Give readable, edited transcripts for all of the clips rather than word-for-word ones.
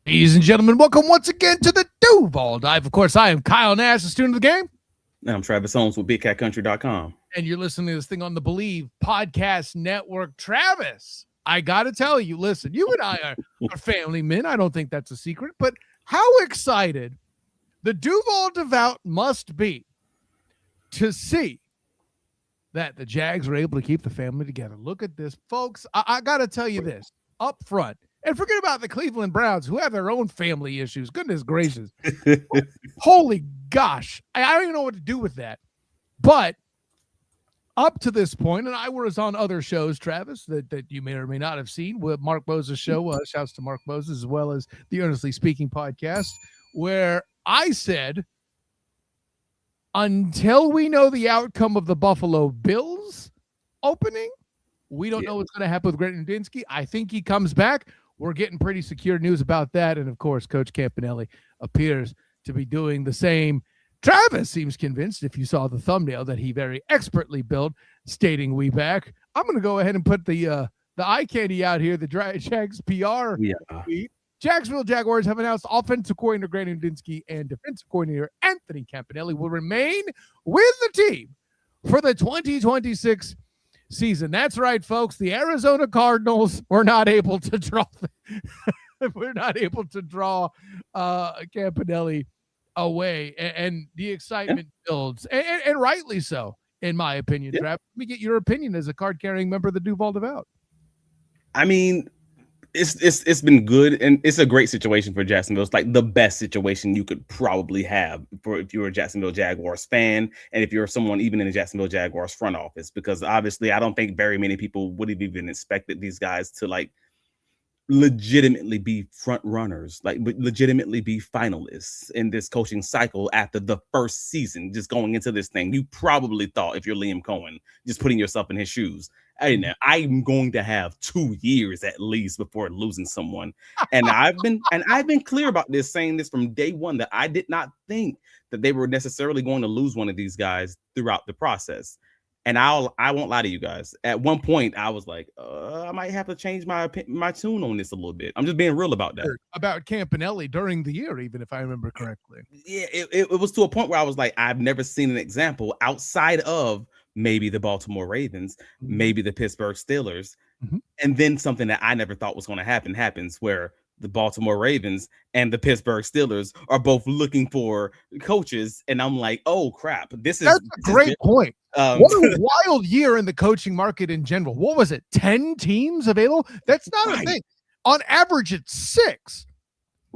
Ladies and gentlemen, welcome once again to the Duval Dive. Of course, I am Kyle Nash, a student of the game. I'm Travis Holmes with BigCatCountry.com. And you're listening to this thing on the Believe Podcast Network. Travis, I got to tell you, listen, you and I are family men. I don't think that's a secret. But how excited the Duval Devout must be to see that the Jags were able to keep the family together. Look at this, folks. I got to tell you this up front. And forget about the Cleveland Browns, who have their own family issues. Goodness gracious. Holy gosh. I don't even know what to do with that. But up to this point, and I was on other shows, Travis, that you may or may not have seen, with Mark Moses' show, shouts to Mark Moses, as well as the Earnestly Speaking podcast, where I said, until we know the outcome of the Buffalo Bills opening, we don't know what's going to happen with Grant Udinski. I think he comes back. We're getting pretty secure news about that. And, of course, Coach Campanelli appears to be doing the same. Travis seems convinced, if you saw the thumbnail that he very expertly built, stating we back. I'm going to go ahead and put the eye candy out here, the Jags PR tweet. Jacksonville Jaguars have announced offensive coordinator Grant Udinski and defensive coordinator Anthony Campanelli will remain with the team for the 2026 season. That's right, folks. The Arizona Cardinals were not able to draw. Campanelli away, and the excitement builds, and rightly so, in my opinion. Trav, let me get your opinion as a card-carrying member of the Duval Devout. I mean, it's been good, and it's a great situation for Jacksonville. It's like the best situation you could probably have for if you're a Jacksonville Jaguars fan, and if you're someone even in the Jacksonville Jaguars front office, because obviously I don't think very many people would have even expected these guys to like legitimately be front runners, like legitimately be finalists in this coaching cycle after the first season. Just going into this thing, you probably thought, if you're Liam Cohen, just putting yourself in his shoes, hey, now I'm going to have 2 years at least before losing someone. And I've been clear about this, saying this from day one, that I did not think that they were necessarily going to lose one of these guys throughout the process. And I won't lie to you guys. At one point, I was like, I might have to change my tune on this a little bit. I'm just being real about that. About Campanelli during the year, even if I remember correctly. Yeah, it was to a point where I was like, I've never seen an example outside of maybe the Baltimore Ravens, maybe the Pittsburgh Steelers, and then something that I never thought was going to happens, where the Baltimore Ravens and the Pittsburgh Steelers are both looking for coaches. And I'm like, oh, crap. That's a great point. What a wild year in the coaching market in general. What was it? 10 teams available? That's not a thing. On average, it's 6.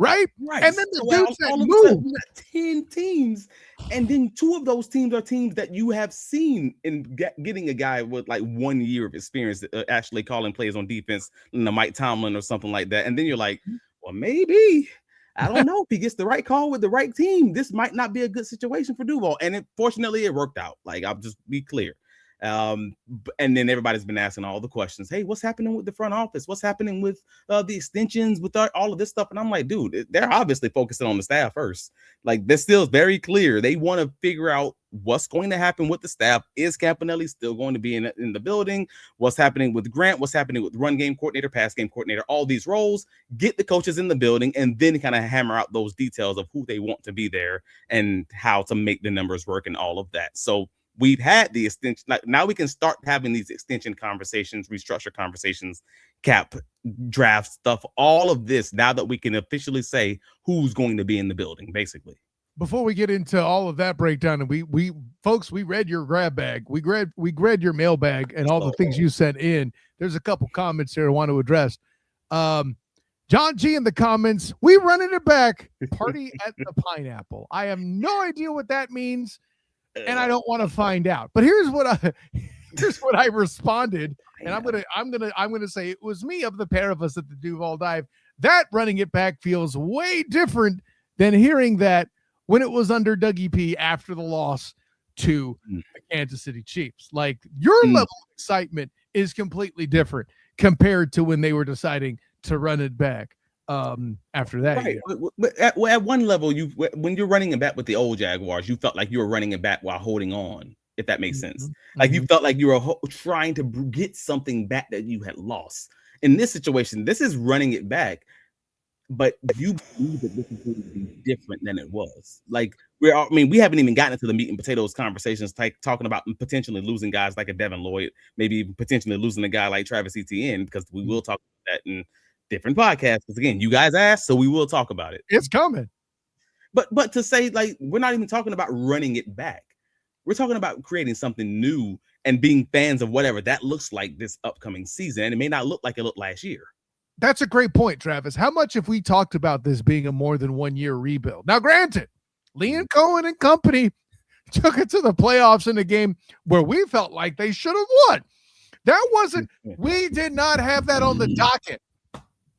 Right. And then the dudes that move 10 teams. And then 2 of those teams are teams that you have seen in getting a guy with like 1 year of experience actually calling plays on defense, Mike Tomlin or something like that. And then you're like, well, maybe, I don't know, if he gets the right call with the right team, this might not be a good situation for Duval. And fortunately, it worked out. Like, I'll just be clear. And then everybody's been asking all the questions. Hey, what's happening with the front office? What's happening with the extensions, with all of this stuff? And I'm like, dude, they're obviously focusing on the staff first. Like, they're still very clear. They want to figure out what's going to happen with the staff. Is Campanelli still going to be in the building? What's happening with Grant? What's happening with run game coordinator, pass game coordinator, all these roles? Get the coaches in the building and then kind of hammer out those details of who they want to be there and how to make the numbers work and all of that. So we've had the extension. Like, now we can start having these extension conversations, restructure conversations, cap draft stuff, all of this, now that we can officially say who's going to be in the building, basically. Before we get into all of that breakdown, and we folks, we read your grab bag, we read your mailbag and all the things you sent in. There's a couple comments here I want to address. John G in the comments, we running it back, party at the Pineapple. I have no idea what that means, and I don't want to find out. But here's what I responded, and I'm gonna say it was me, of the pair of us at the Duval Dive. That running it back feels way different than hearing that when it was under Dougie P after the loss to the Kansas City Chiefs. Like, your level of excitement is completely different compared to when they were deciding to run it back after that. Right. But at one level, when you're running it back with the old Jaguars, you felt like you were running it back while holding on, if that makes sense. Like, you felt like you were trying to get something back that you had lost. In this situation, this is running it back. but you believe that this is going to be different than it was. Like we haven't even gotten into the meat and potatoes conversations, talking about potentially losing guys like a Devin Lloyd, maybe even potentially losing a guy like Travis Etienne, because we will talk about that in different podcasts. Because again, you guys asked, so we will talk about it. It's coming. But to say, like, we're not even talking about running it back. We're talking about creating something new and being fans of whatever that looks like this upcoming season. And it may not look like it looked last year. That's a great point, Travis. How much have we talked about this being a more than 1 year rebuild? Now, granted, Liam Cohen and company took it to the playoffs in a game where we felt like they should have won. That wasn't, we did not have that on the docket.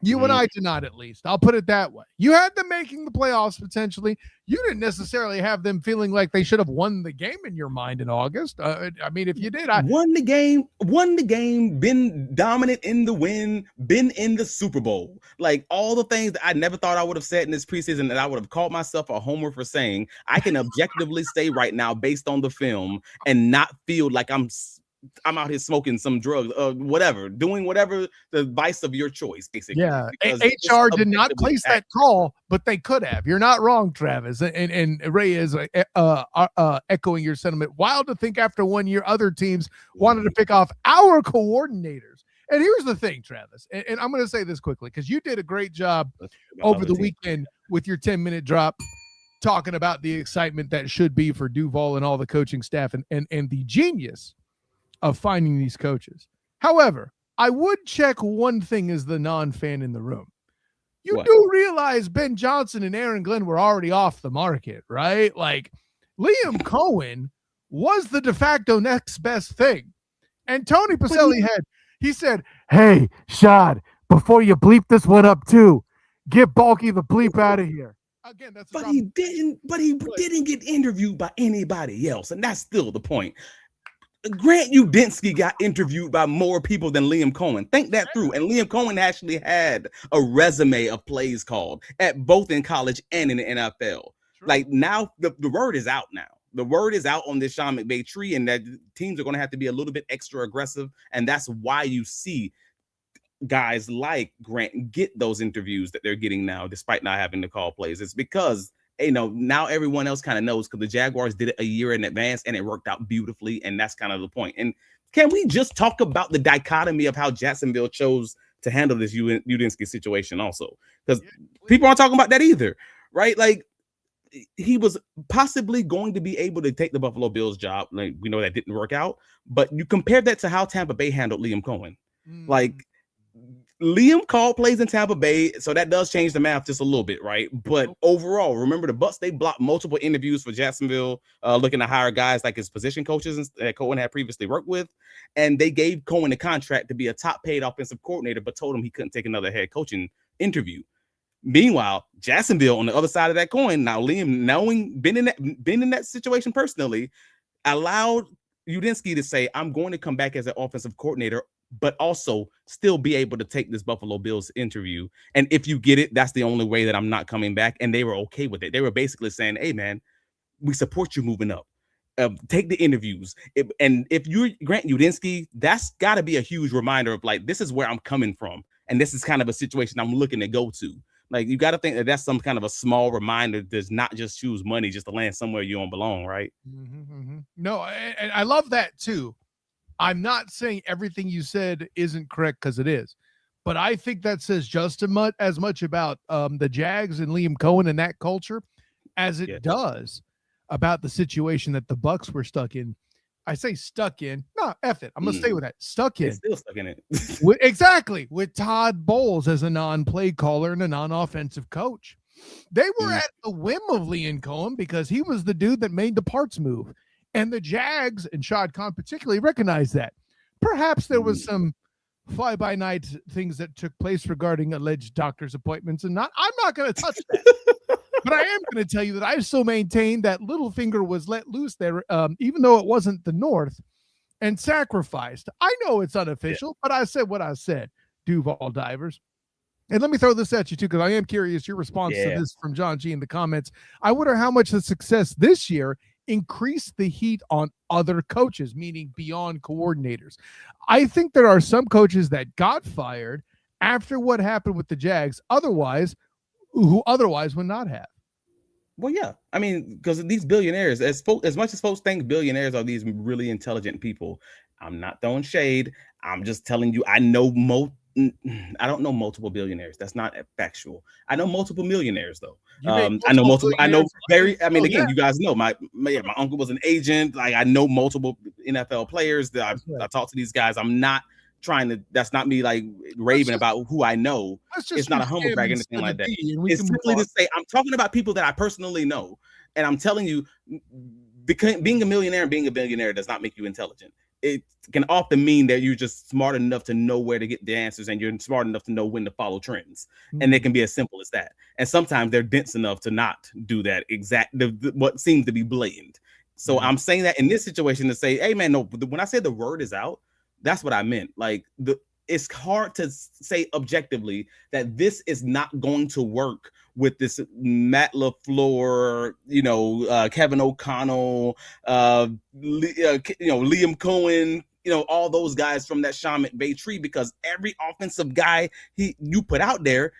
You and I did not, at least. I'll put it that way. You had them making the playoffs potentially. You didn't necessarily have them feeling like they should have won the game in your mind in August. I mean, if you did, won the game, been dominant in the win, been in the Super Bowl. Like all the things that I never thought I would have said in this preseason that I would have called myself a homer for saying, I can objectively say right now based on the film and not feel like I'm out here smoking some drugs or whatever, doing whatever the vice of your choice, basically. Yeah, HR did not place that call, but they could have. You're not wrong, Travis. And Ray is echoing your sentiment. Wild to think after 1 year, other teams wanted to pick off our coordinators. And here's the thing, Travis, and I'm going to say this quickly because you did a great job over the weekend with your 10-minute drop talking about the excitement that should be for Duval and all the coaching staff and the genius of finding these coaches. However, I would check one thing as the non-fan in the room. You do realize Ben Johnson and Aaron Glenn were already off the market, right? Like Liam Cohen was the de facto next best thing. And Tony Pacelli he said, hey, Shad, before you bleep this one up too, get Balky the bleep out of here. Again, he didn't get interviewed by anybody else. And that's still the point. Grant Udinski got interviewed by more people than Liam Cohen. Think that through. And Liam Cohen actually had a resume of plays called at both in college and in the NFL. True. Like now, the word is out now. The word is out on this Sean McVay tree, and that teams are going to have to be a little bit extra aggressive. And that's why you see guys like Grant get those interviews that they're getting now, despite not having to call plays. It's because now everyone else kind of knows because the Jaguars did it a year in advance and it worked out beautifully. And that's kind of the point. And can we just talk about the dichotomy of how Jacksonville chose to handle this Udinski situation also? Because people aren't talking about that either, right? Like he was possibly going to be able to take the Buffalo Bills job. Like we know that didn't work out, but you compare that to how Tampa Bay handled Liam Cohen. Like Liam called plays in Tampa Bay, so that does change the math just a little bit, right? But overall, remember the Bucs, they blocked multiple interviews for Jacksonville, looking to hire guys like his position coaches that Cohen had previously worked with, and they gave Cohen a contract to be a top-paid offensive coordinator, but told him he couldn't take another head coaching interview. Meanwhile, Jacksonville on the other side of that coin, now Liam, knowing been in that situation personally, allowed Udinski to say, "I'm going to come back as an offensive coordinator, but also still be able to take this Buffalo Bills interview. And if you get it, that's the only way that I'm not coming back." And they were okay with it. They were basically saying, "Hey, man, we support you moving up. Take the interviews." And if you Grant Udinski, that's got to be a huge reminder of like, this is where I'm coming from. And this is kind of a situation I'm looking to go to. Like, you got to think that that's some kind of a small reminder does not just choose money just to land somewhere you don't belong, right? No, and I love that too. I'm not saying everything you said isn't correct because it is, but I think that says just as much about the Jags and Liam Cohen and that culture as it does about the situation that the Bucs were stuck in. I say stuck in. No, F it. I'm going to stay with that. Stuck in. They're still stuck in it. Exactly. With Todd Bowles as a non-play caller and a non-offensive coach. They were at the whim of Liam Cohen because he was the dude that made the parts move. And the Jags and Shad Khan particularly recognized that. Perhaps there was some fly-by-night things that took place regarding alleged doctor's appointments and not. I'm not going to touch that. But I am going to tell you that I still maintain that Littlefinger was let loose there, even though it wasn't the North, and sacrificed. I know it's unofficial, but I said what I said, Duval Divers. And let me throw this at you, too, because I am curious your response to this from John G in the comments. I wonder how much the success this year increased the heat on other coaches, meaning beyond coordinators. I think there are some coaches that got fired after what happened with the Jags. Otherwise, who otherwise would not have. Well, yeah. I mean, because these billionaires, as much as folks think billionaires are these really intelligent people, I'm not throwing shade. I'm just telling you, I don't know multiple billionaires. That's not factual. I know multiple millionaires though. I know multiple. I know very. I mean, again, you guys know my uncle was an agent. Like I know multiple NFL players. That I talk to these guys. I'm not trying to. That's not me like raving about who I know. It's not a humble brag or anything like that. It's simply to say I'm talking about people that I personally know, and I'm telling you, being a millionaire and being a billionaire does not make you intelligent. It can often mean that you're just smart enough to know where to get the answers, and you're smart enough to know when to follow trends. And it can be as simple as that. And sometimes they're dense enough to not do that what seems to be blatant. So I'm saying that in this situation to say, hey man, no, when I said the word is out, that's what I meant. Like it's hard to say objectively that this is not going to work with this Matt LaFleur, Kevin O'Connell, Liam Cohen, all those guys from that Sean McVay tree, because every offensive guy you put out there,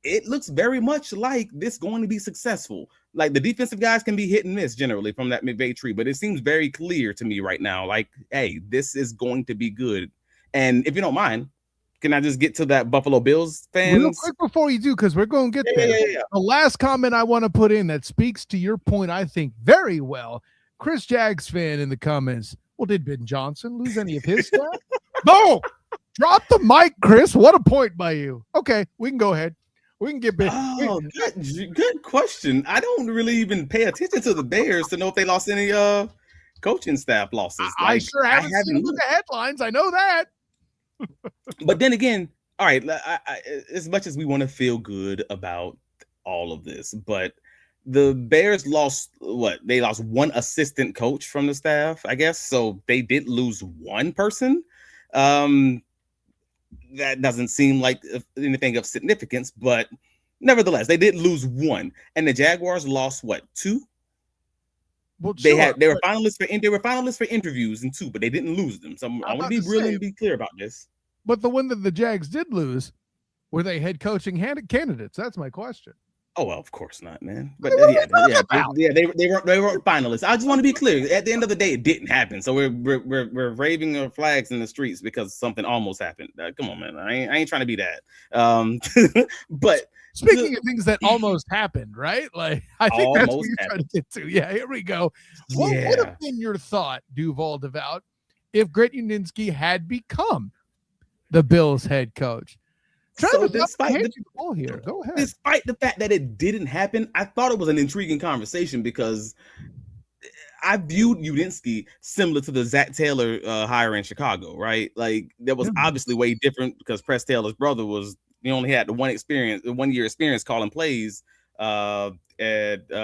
it looks very much like this going to be successful. Like the defensive guys can be hit and miss generally from that McVay tree, but it seems very clear to me right now, like, hey, this is going to be good. And if you don't mind, can I just get to that Buffalo Bills fans? Real quick before you do, because we're going to get there. Yeah. The last comment I want to put in that speaks to your point, I think, very well. Chris Jags fan in the comments. Well, did Ben Johnson lose any of his stuff? No! Drop the mic, Chris. What a point by you. Okay, we can go ahead. We can get back. Oh, good question. I don't really even pay attention to the Bears to know if they lost any coaching staff losses. I sure haven't seen the headlines. I know that. But then again, all right, as much as we want to feel good about all of this, but the Bears lost they lost one assistant coach from the staff, I guess. So they did lose one person. That doesn't seem like anything of significance, but nevertheless, they did lose one. And the Jaguars lost two? Well, they were finalists for interviews in two, but they didn't lose them. So I want to be really be clear about this. But the one that the Jags did lose, were they head coaching candidates? That's my question. Oh well, of course not, man. But they weren't finalists. I just want to be clear. At the end of the day, it didn't happen. So we're waving our flags in the streets because something almost happened. Come on, man. I ain't trying to be that. But speaking of things that almost happened, right? Like I think that's what you're trying to get to. Yeah, here we go. What would have been your thought, Duval Devout, if Greg Udinski had become the Bills head coach? Trevor, despite the fact that it didn't happen, I thought it was an intriguing conversation because I viewed Udinski similar to the Zach Taylor hire in Chicago, right? Like that was obviously way different because Press Taylor's brother he only had the 1 year experience calling plays at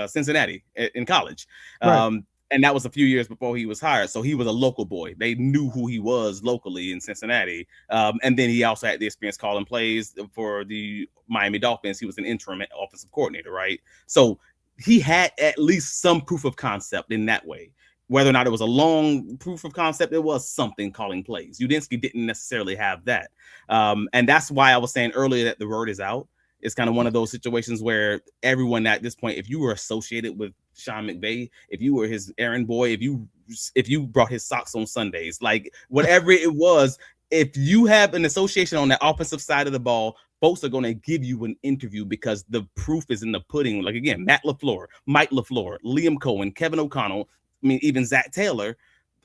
Cincinnati in college. Right. And that was a few years before he was hired. So he was a local boy. They knew who he was locally in Cincinnati. And then he also had the experience calling plays for the Miami Dolphins. He was an interim offensive coordinator, right? So he had at least some proof of concept in that way. Whether or not it was a long proof of concept, it was something calling plays. Udinski didn't necessarily have that. And that's why I was saying earlier that the word is out. It's kind of one of those situations where everyone at this point, if you were associated with Sean McVay, if you were his errand boy, if you brought his socks on Sundays, like whatever it was, if you have an association on that offensive side of the ball, folks are going to give you an interview because the proof is in the pudding. Like again, Matt LaFleur, Mike LaFleur, Liam Cohen, Kevin O'Connell, I mean, even Zach Taylor,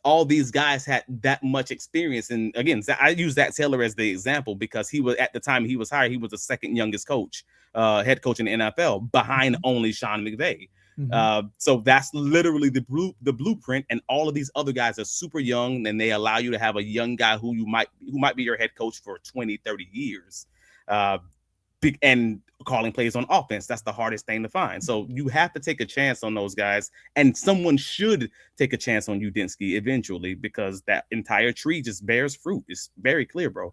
all these guys had that much experience. And again, I use Zach Taylor as the example because he was, at the time he was hired, he was the second youngest coach, head coach in the NFL behind only Sean McVay. So that's literally the blueprint. And all of these other guys are super young, and they allow you to have a young guy who might be your head coach for 20, 30 years. And calling plays on offense, that's the hardest thing to find. So you have to take a chance on those guys, and someone should take a chance on Udinski eventually because that entire tree just bears fruit. It's very clear, bro.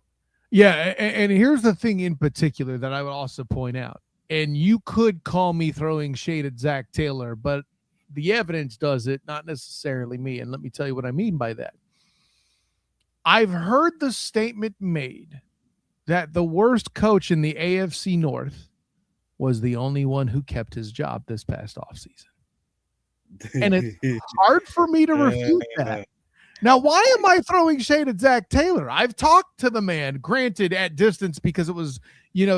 Yeah, and here's the thing in particular that I would also point out, and you could call me throwing shade at Zach Taylor, but the evidence does it, not necessarily me. And let me tell you what I mean by that. I've heard the statement made that the worst coach in the AFC North was the only one who kept his job this past offseason. And it's hard for me to refute that. Now, why am I throwing shade at Zach Taylor? I've talked to the man, granted at distance because it was,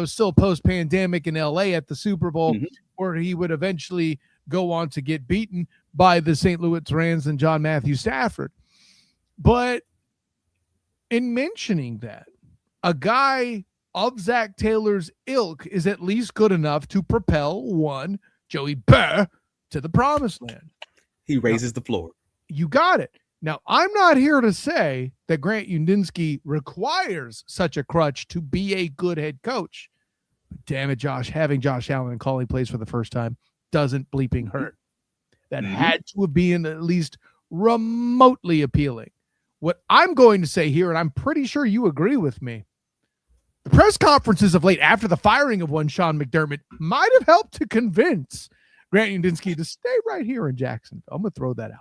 still post-pandemic in LA at the Super Bowl, where he would eventually go on to get beaten by the St. Louis Rams and John Matthew Stafford. But in mentioning that, a guy of Zach Taylor's ilk is at least good enough to propel one Joey Burr to the promised land. He raises the floor. You got it. Now, I'm not here to say that Grant Udinski requires such a crutch to be a good head coach. Damn it, Josh, having Josh Allen calling plays for the first time doesn't bleeping hurt. That had to have been at least remotely appealing. What I'm going to say here, and I'm pretty sure you agree with me, the press conferences of late after the firing of one Sean McDermott might have helped to convince Grant Udinski to stay right here in Jacksonville. I'm going to throw that out.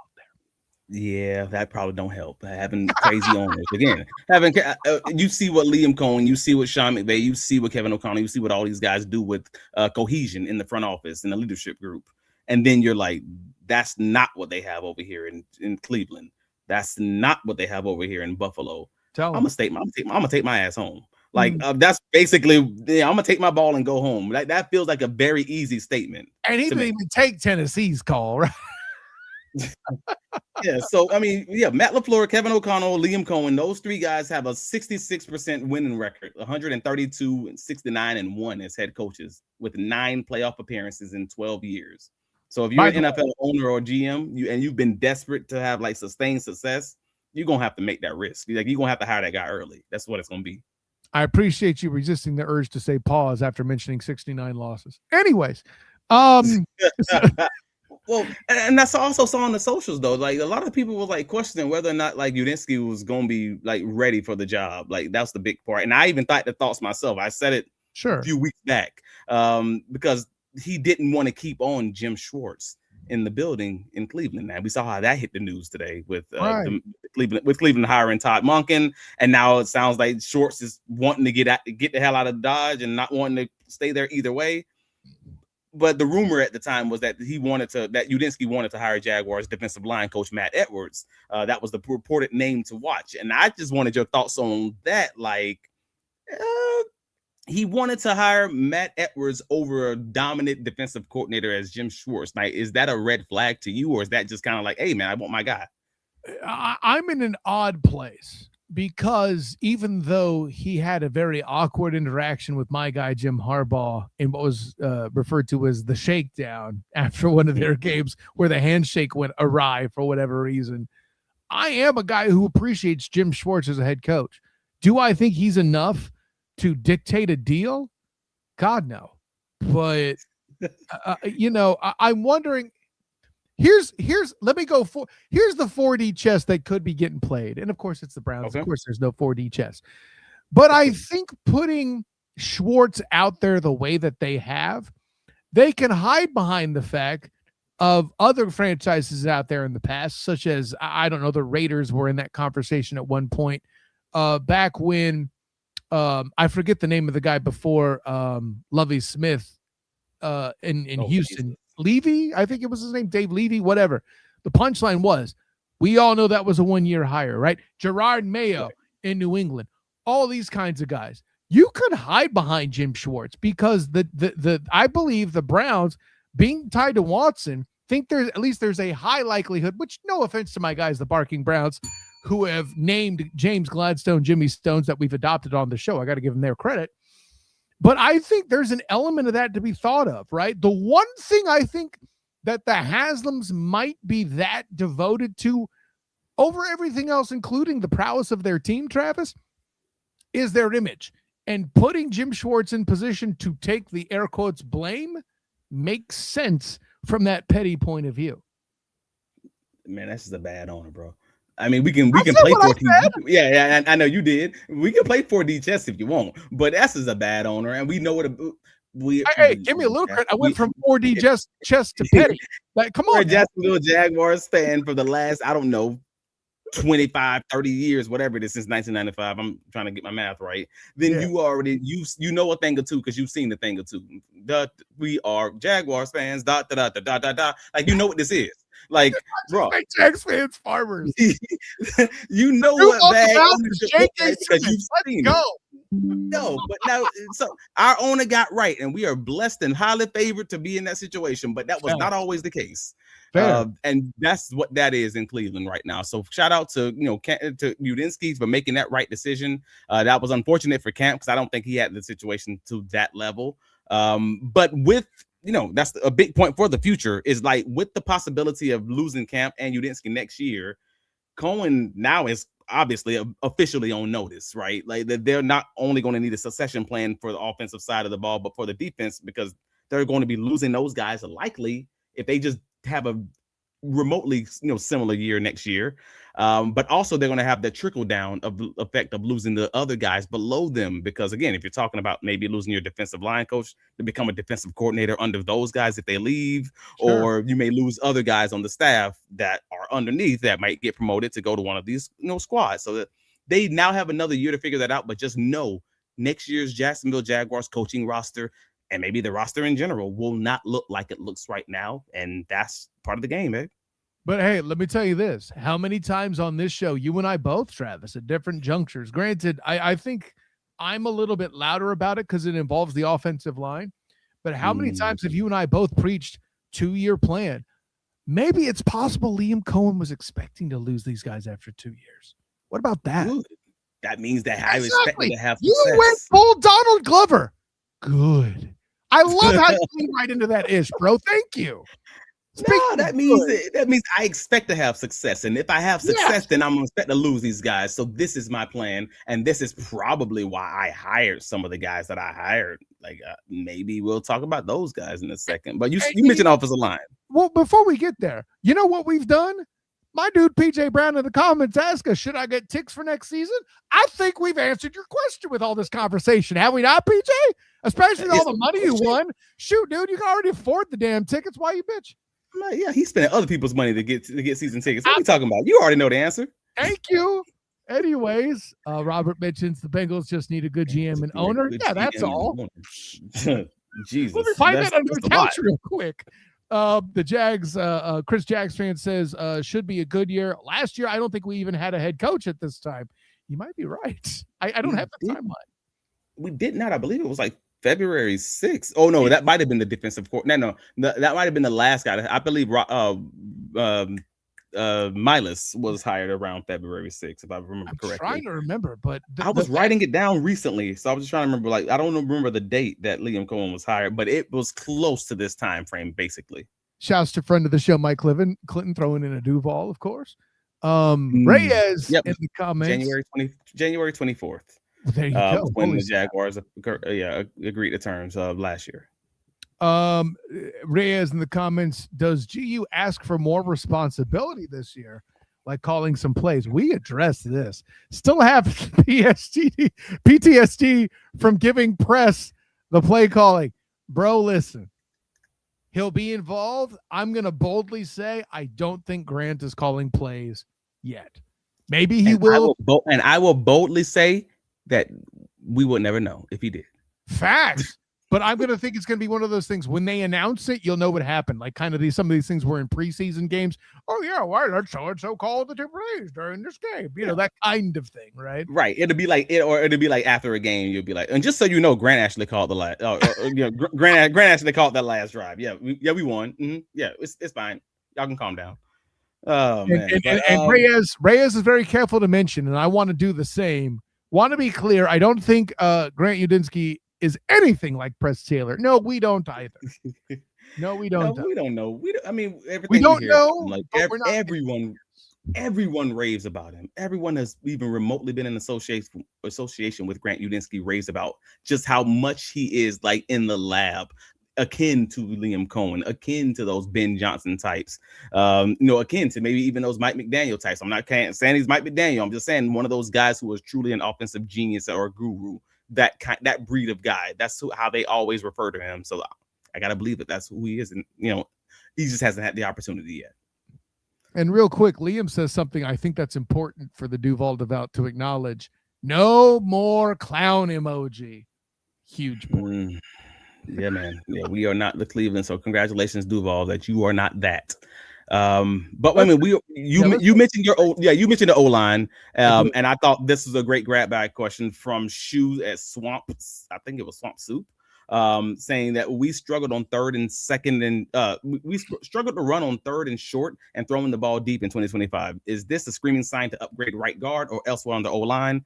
Yeah, that probably don't help. Having crazy owners again. You see what Liam Cohen, you see what Sean McVay, you see what Kevin O'Connell, you see what all these guys do with cohesion in the front office and the leadership group, and then you're like, that's not what they have over here in Cleveland. That's not what they have over here in Buffalo. I'm gonna take my ass home. Like that's basically, I'm gonna take my ball and go home. Like that feels like a very easy statement. And he didn't even take Tennessee's call, right? Yeah, so I mean, Matt LaFleur, Kevin O'Connell, Liam Cohen, those three guys have a 66% winning record, 132 and 69 and 1 as head coaches with 9 playoff appearances in 12 years. So if you're an NFL owner or GM, you've been desperate to have like sustained success, you're gonna have to make that risk. You're gonna have to hire that guy early. That's what it's gonna be. I appreciate you resisting the urge to say pause after mentioning 69 losses. Anyways, well, and that's also saw on the socials though. Like a lot of people were like questioning whether or not like Udinski was going to be like ready for the job. Like that's the big part. And I even thought the thoughts myself. I said it a few weeks back because he didn't want to keep on Jim Schwartz in the building in Cleveland. Now we saw how that hit the news today with Cleveland hiring Todd Monken, and now it sounds like Schwartz is wanting to get the hell out of Dodge and not wanting to stay there either way. But the rumor at the time was that Udinski wanted to hire Jaguars defensive line coach Matt Edwards. That was the reported name to watch. And I just wanted your thoughts on that. Like, he wanted to hire Matt Edwards over a dominant defensive coordinator as Jim Schwartz. Like, is that a red flag to you? Or is that just kind of like, hey, man, I want my guy? I'm in an odd place. Because even though he had a very awkward interaction with my guy, Jim Harbaugh, in what was referred to as the shakedown after one of their games where the handshake went awry for whatever reason, I am a guy who appreciates Jim Schwartz as a head coach. Do I think he's enough to dictate a deal? God, no. But, I'm wondering, here's let me go for here's the 4D chess that could be getting played. And of course it's the Browns. Okay. Of course there's no 4D chess. But I think putting Schwartz out there the way that they have, they can hide behind the fact of other franchises out there in the past, such as, I don't know, the Raiders were in that conversation at one point back when I forget the name of the guy before Lovie Smith in Houston. Levy, I think it was his name, Dave Levy, whatever. The punchline was, we all know that was a one-year hire, right? Gerard Mayo in New England, all these kinds of guys. You could hide behind Jim Schwartz because I believe the Browns, being tied to Watson, think there's a high likelihood, which no offense to my guys, the Barking Browns, who have named James Gladstone, Jimmy Stones, that we've adopted on the show. I got to give them their credit. But I think there's an element of that to be thought of, right? The one thing I think that the Haslams might be that devoted to over everything else, including the prowess of their team, Travis, is their image. And putting Jim Schwartz in position to take the air quotes blame makes sense from that petty point of view. Man, that's just a bad owner, bro. I mean, we can play 4D. Yeah, I know you did. We can play 4D chess if you want, but that's just a bad owner, and we know what Hey, give me a little credit. I went from 4D chess to petty. Like, come on, Jacksonville Jaguars fan for the last, I don't know, 25, 30 years, whatever it is, since 1995. I'm trying to get my math right. Then you already you know a thing or two because you've seen a thing or two. We are Jaguars fans. Like you know what this is. Like, bro, make Jags fans farmers. You know what bag because you've seen it. No, but now so our owner got right, and we are blessed and highly favored to be in that situation. But that was not always the case. And that's what that is in Cleveland right now. So shout out to to Udinski for making that right decision. That was unfortunate for Camp because I don't think he had the situation to that level. But with that's a big point for the future is like with the possibility of losing Camp and Udinski next year, Cohen now is obviously officially on notice, right? Like they're not only going to need a succession plan for the offensive side of the ball, but for the defense, because they're going to be losing those guys likely if they just have a remotely similar year next year. But also they're going to have the trickle down of the effect of losing the other guys below them, because again, if you're talking about maybe losing your defensive line coach to become a defensive coordinator under those guys if they leave, or you may lose other guys on the staff that are underneath that might get promoted to go to one of these squads. So that they now have another year to figure that out. But just know next year's Jacksonville Jaguars coaching roster and maybe the roster in general will not look like it looks right now, and that's part of the game, man. But hey, let me tell you this. How many times on this show, you and I both, Travis, at different junctures, granted, I think I'm a little bit louder about it because it involves the offensive line, but how many times have you and I both preached 2-year plan? Maybe it's possible Liam Cohen was expecting to lose these guys after 2 years. What about that? Good. That means that I expect to have success. You went full Donald Glover. Good. I love how you lean right into that ish, bro. Thank you. No, that means I expect to have success, and if I have success, then I'm gonna expect to lose these guys. So this is my plan, and this is probably why I hired some of the guys that I hired. Like maybe we'll talk about those guys in a second. But you mentioned offensive line. Well, before we get there, you know what we've done? My dude PJ Brown in the comments asked us, should I get ticks for next season? I think we've answered your question with all this conversation. Have we not, PJ? Especially with all the money you won. Shoot, dude, you can already afford the damn tickets. Why you bitch? Yeah, he's spending other people's money to get season tickets. What are we talking about? You already know the answer. Thank you. Anyways, Robert mentions the Bengals just need a good GM and owner. Yeah, that's all. Jesus. Let me find that under the couch real quick. The Jags, Chris Jags fan says, should be a good year. Last year, I don't think we even had a head coach at this time. You might be right. I don't have the timeline. We did not. I believe it was like February 6th. Oh no, that might have been the defensive court. No, that might have been the last guy. I believe Milas was hired around February 6th, if I remember correctly. I'm trying to remember, but I was writing it down recently, so I was just trying to remember. Like, I don't remember the date that Liam Cohen was hired, but it was close to this time frame, basically. Shouts to friend of the show, Mike Clinton throwing in a Duval, of course. Reyes in the comments. January 24th. There you go. When the Jaguars agreed to terms last year. Reyes in the comments, does GU ask for more responsibility this year, like calling some plays? We addressed this. Still have PTSD from giving press the play calling. Bro, listen. He'll be involved. I'm going to boldly say I don't think Grant is calling plays yet. Maybe he will. I will boldly say that we would never know if he did. Facts. But I'm going to think it's going to be one of those things. When they announce it, you'll know what happened. Like kind of some of these things were in preseason games. Oh, yeah, why let's so call the 2 plays during this game. You know, that kind of thing, right? Right. It'll be like after a game, you'll be like, and just so you know, Grant actually called the last. Grant actually called that last drive. Yeah, we won. Mm-hmm. Yeah, it's fine. Y'all can calm down. Oh man. And Reyes is very careful to mention, and I want to do the same. Want to be clear, I don't think Grant Udinski is anything like Press Taylor. No, we don't either. No, we don't. No, we don't know. Everything we don't know. Like everyone raves about him. Everyone has even remotely been in association with Grant Udinski raves about just how much he is like in the lab, akin to Liam Cohen, akin to those Ben Johnson types, akin to maybe even those Mike McDaniel types. I'm not saying he's Mike McDaniel. I'm just saying one of those guys who was truly an offensive genius or a guru, that breed of guy. That's how they always refer to him. So I got to believe that that's who he is. And, he just hasn't had the opportunity yet. And real quick, Liam says something I think that's important for the Duval Devout to acknowledge. No more clown emoji. Huge point. Yeah, man. Yeah, we are not the Cleveland. So congratulations, Duval, that you are not that. But I mean, you mentioned you mentioned the O-line. And I thought this was a great grab bag question from Shoe at Swamp. I think it was Swamp Soup. Saying that we struggled on third and second, and we struggled to run on third and short and throwing the ball deep in 2025. Is this a screaming sign to upgrade right guard or elsewhere on the O-line?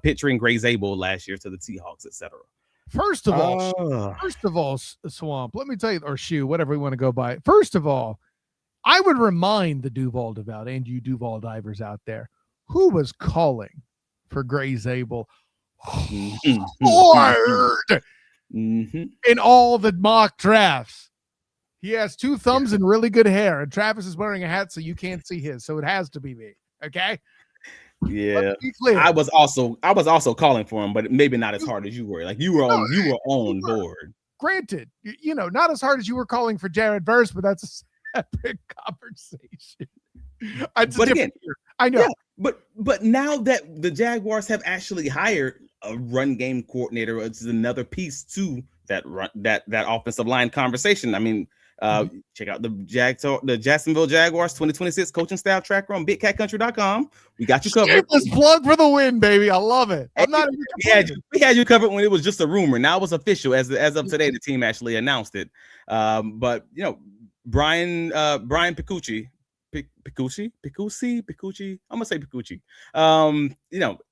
Picturing Gray Zabel last year to the Seahawks, etc. First of all, Swamp, let me tell you, or Shoe, whatever we want to go by. First of all, I would remind the Duval Devout and you Duval divers out there who was calling for Gray Zabel hard in all the mock drafts. He has two thumbs and really good hair, and Travis is wearing a hat so you can't see his, so it has to be me. Okay. Yeah, I was also calling for him, but maybe not as hard as you were. Like you were on board. Granted, not as hard as you were calling for Jared Verse, but that's a separate conversation. But again, I know. Yeah, but now that the Jaguars have actually hired a run game coordinator, it's another piece to that offensive line conversation. I mean, check out the Jacksonville Jaguars 2026 coaching staff tracker on BigCatCountry.com. We got you covered. Shameless plug for the win, baby. I love it. We had you covered when it was just a rumor. Now it's official. As of today, the team actually announced it. But Brian Picucci. Picucci. I'm gonna say Picucci.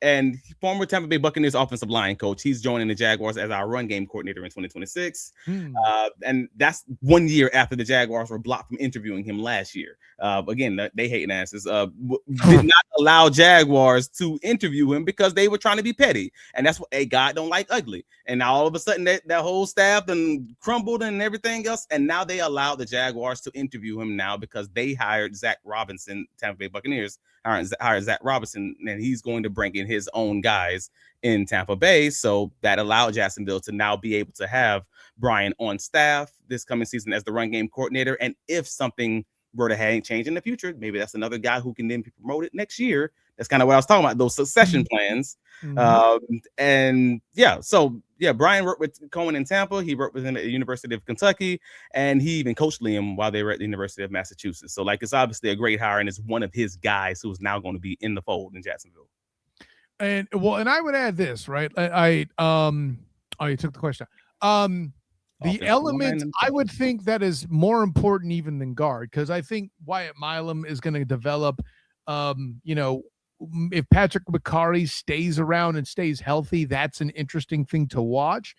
And former Tampa Bay Buccaneers offensive line coach. He's joining the Jaguars as our run game coordinator in 2026. And that's 1 year after the Jaguars were blocked from interviewing him last year. Again, they hating asses. Did not allow Jaguars to interview him because they were trying to be petty, and that's what God don't like ugly. And now all of a sudden that whole staff then crumbled and everything else, and now they allowed the Jaguars to interview him now because they hired Zach Robinson. Tampa Bay Buccaneers hired Zach Robinson, and he's going to bring in his own guys in Tampa Bay. So that allowed Jacksonville to now be able to have Brian on staff this coming season as the run game coordinator. And if something were to change in the future, maybe that's another guy who can then be promoted next year. That's kind of what I was talking about, those succession plans. Brian worked with Cohen in Tampa. He worked with him at the University of Kentucky, and he even coached Liam while they were at the University of Massachusetts. So, it's obviously a great hire, and it's one of his guys who's now going to be in the fold in Jacksonville. And I would add this, right? You took the question. The element I would think that is more important even than guard, because I think Wyatt Milam is going to develop, if Patrick McCarry stays around and stays healthy, that's an interesting thing to watch.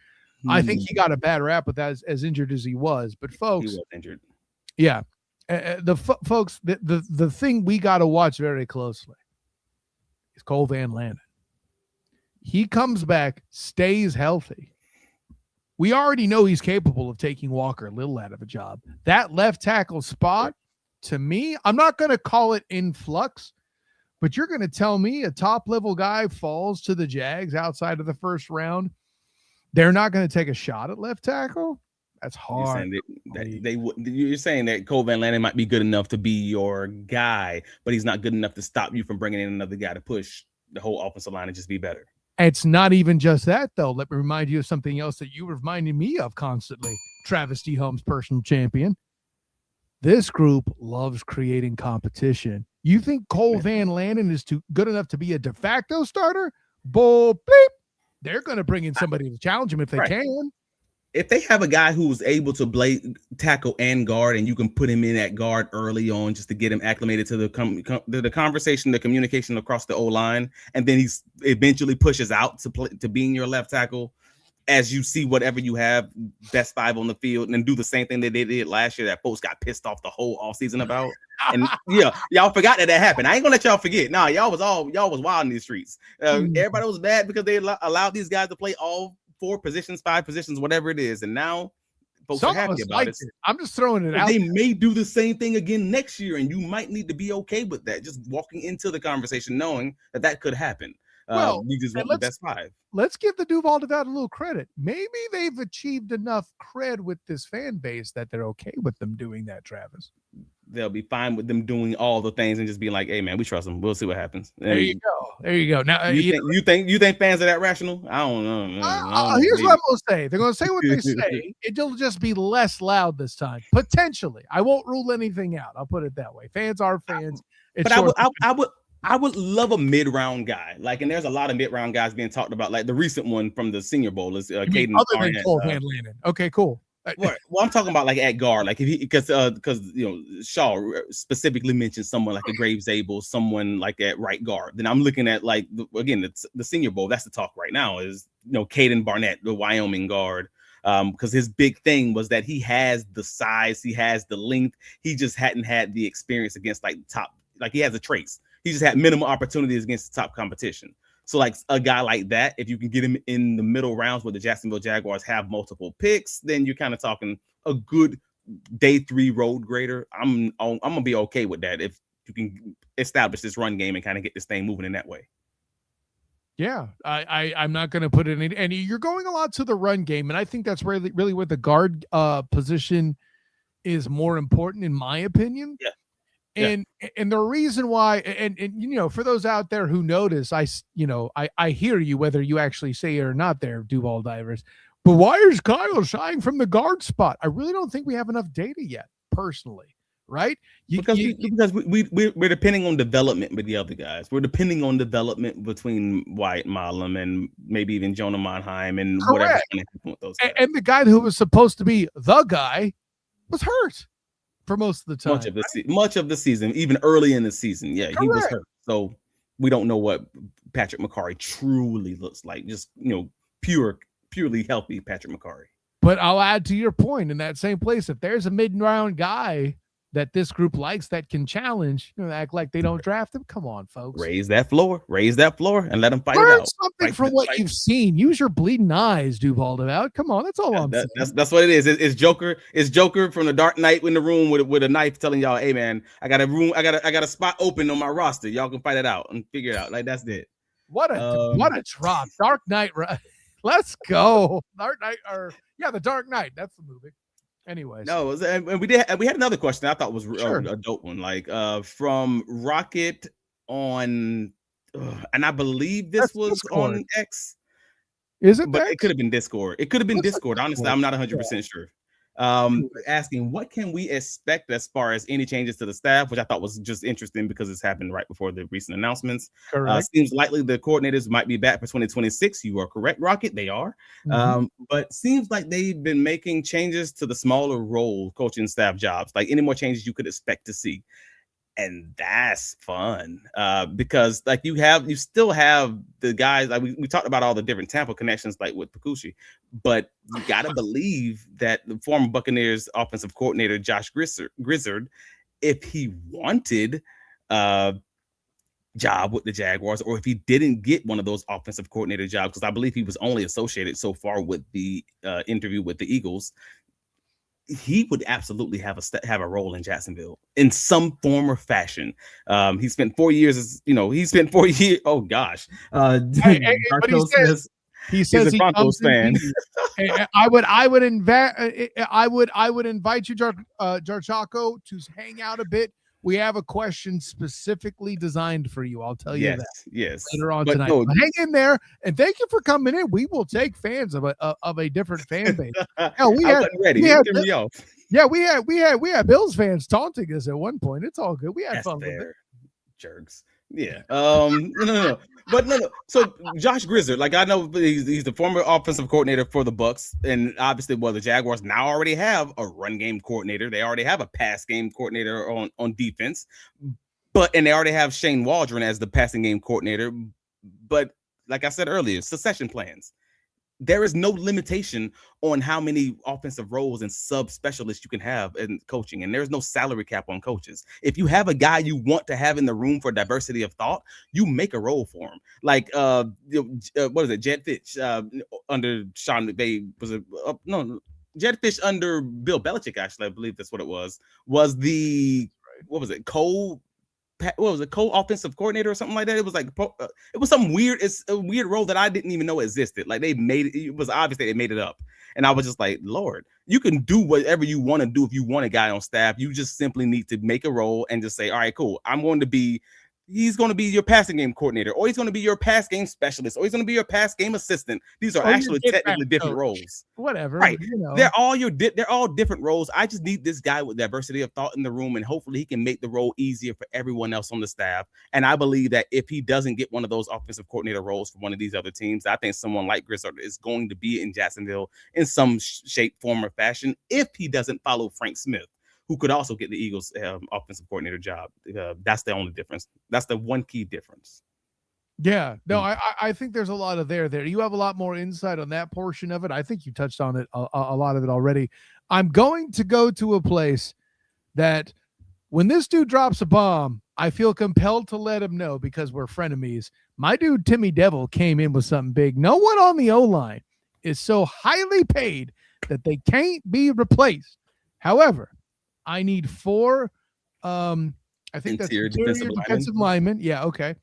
I think he got a bad rap with that as injured as he was. But folks, he was injured. Yeah. Folks, the thing we got to watch very closely is Cole Van Lanen. He comes back, stays healthy. We already know he's capable of taking Walker Little out of a job. That left tackle spot, to me, I'm not going to call it in flux, but you're going to tell me a top-level guy falls to the Jags outside of the first round, they're not going to take a shot at left tackle? That's hard. You're saying that Cole Van Lanen might be good enough to be your guy, but he's not good enough to stop you from bringing in another guy to push the whole offensive line and just be better. It's not even just that, though. Let me remind you of something else that you were reminding me of constantly, Travis D. Holmes, personal champion. This group loves creating competition. You think Cole Van Lanen is good enough to be a de facto starter? Bull bleep. They're going to bring in somebody to challenge him if they can. If they have a guy who's able to tackle and guard, and you can put him in at guard early on just to get him acclimated to the conversation, the communication across the O-line, and then he eventually pushes out to being your left tackle as you see whatever you have, best five on the field, and then do the same thing that they did last year that folks got pissed off the whole offseason about. And y'all forgot that happened. I ain't gonna let y'all forget. No, y'all was wild in these streets. Everybody was mad because they allowed these guys to play all 4 positions, 5 positions, whatever it is. And now folks are happy about it. I'm just throwing it out. They may do the same thing again next year, and you might need to be okay with that. Just walking into the conversation knowing that could happen. We just want the best 5. Let's give the Duval Devout a little credit. Maybe they've achieved enough cred with this fan base that they're okay with them doing that, Travis. they'll be fine with them doing all the things and just being like, "Hey, man, we trust them. We'll see what happens." And there you go. There you go. Now, you think fans are that rational? I don't know. Here's what I'm going to say. They're going to say what they say. It'll just be less loud this time, potentially. I won't rule anything out. I'll put it that way. Fans are fans. But I would love a mid-round guy. Like, and there's a lot of mid-round guys being talked about. Like the recent one from the Senior Bowl is Caden other than Cole Van Lannon. Okay, cool. Well, I'm talking about like at guard, like if he because Shaw specifically mentioned someone like a Graves Abel, someone like at right guard. Then I'm looking at like the Senior Bowl. That's the talk right now is Caden Barnett, the Wyoming guard. Because his big thing was that he has the size, he has the length, he just hadn't had the experience against like top, like he has the traits. He just had minimal opportunities against the top competition. So like a guy like that, if you can get him in the middle rounds where the Jacksonville Jaguars have multiple picks, then you're kind of talking a good day 3 road grader. I'm gonna be okay with that if you can establish this run game and kind of get this thing moving in that way. Yeah, I'm not going to put it in. And you're going a lot to the run game, and I think that's really what the guard position is more important, in my opinion. Yeah. And the reason why, and for those out there who notice, I hear you, whether you actually say it or not there, Duval Divers, but why is Kyle shying from the guard spot? I really don't think we have enough data yet, personally, right? Because we're depending on development with the other guys. We're depending on development between Wyatt Milam and maybe even Jonah Monheim and correct. Whatever with those guys. And the guy who was supposed to be the guy was hurt for most of the time. Much of the season, even early in the season. Yeah, correct. He was hurt. So we don't know what Patrick McCarry truly looks like. Just, purely healthy Patrick McCarry. But I'll add to your point in that same place. If there's a mid-round guy that this group likes that can challenge, act like they don't draft him. Come on, folks. Raise that floor, and let them fight Learn it out. Something from what you've seen. Use your bleeding eyes, Duval. Come on, that's all I'm saying. That's what it is. It's Joker. It's Joker from the Dark Knight in the room with a knife, telling y'all, "Hey man, I got a spot open on my roster. Y'all can fight it out and figure it out." Like that's it. What a drop. Dark Knight. Let's go. Dark Knight. The Dark Knight. That's the movie. Anyways, no, and we had another question I thought was a dope one, like from Rocket on, and I believe this was Discord. On X. Is it? But X? It could have been Discord. It could have been Discord. Honestly, I'm not 100% sure. Asking what can we expect as far as any changes to the staff, which I thought was just interesting because it's happened right before the recent announcements. Seems likely the coordinators might be back for 2026. You are correct, Rocket. They are. But seems like they've been making changes to the smaller role coaching staff jobs, like any more changes you could expect to see. And that's fun because like you still have the guys like we talked about all the different Tampa connections like with Pakushi, but you gotta believe that the former Buccaneers offensive coordinator Josh Grizzard, if he wanted a job with the Jaguars or if he didn't get one of those offensive coordinator jobs, because I believe he was only associated so far with the interview with the Eagles, he would absolutely have a role in Jacksonville in some form or fashion. He spent 4 years Oh gosh. He says he's a Broncos fan. I would invite you, Jarchako, to hang out a bit. We have a question specifically designed for you. I'll tell you that. Yes. Later on tonight. But hang in there, and thank you for coming in. We will take fans of a different fan base. Hell, we had Bills fans taunting us at one point. It's all good. We had fun with it. Jerks. Yeah. No. But no. So Josh Grizzard, like I know he's the former offensive coordinator for the Bucs, and obviously, the Jaguars now already have a run game coordinator. They already have a pass game coordinator on defense, and they already have Shane Waldron as the passing game coordinator. But like I said earlier, succession plans. There is no limitation on how many offensive roles and sub specialists you can have in coaching. And there's no salary cap on coaches. If you have a guy you want to have in the room for diversity of thought, you make a role for him. Like, what is it? Jed Fish under Sean McVay Jed Fish under Bill Belichick, actually, I believe that's what it was co-offensive coordinator or something like that. It was like it was some weird. It's a weird role that I didn't even know existed. Like they made it. It was obvious that they made it up. And I was just like, Lord, you can do whatever you want to do if you want a guy on staff. You just simply need to make a role and just say, all right, cool. He's going to be your passing game coordinator, or he's going to be your pass game specialist, or he's going to be your pass game assistant. These are actually technically different roles. Whatever. Right. They're all different roles. I just need this guy with diversity of thought in the room, and hopefully he can make the role easier for everyone else on the staff. And I believe that if he doesn't get one of those offensive coordinator roles for one of these other teams, I think someone like Grizzard is going to be in Jacksonville in some shape, form, or fashion if he doesn't follow Frank Smith, who could also get the Eagles offensive coordinator job. That's the only difference. That's the one key difference. Yeah, no, I think there's a lot of there. You have a lot more insight on that portion of it. I think you touched on it, a lot of it already. I'm going to go to a place that when this dude drops a bomb, I feel compelled to let him know because we're frenemies. My dude, Timmy Devil, came in with something big. No one on the O-line is so highly paid that they can't be replaced. However, I need 4, I think that's defensive linemen. Yeah, okay.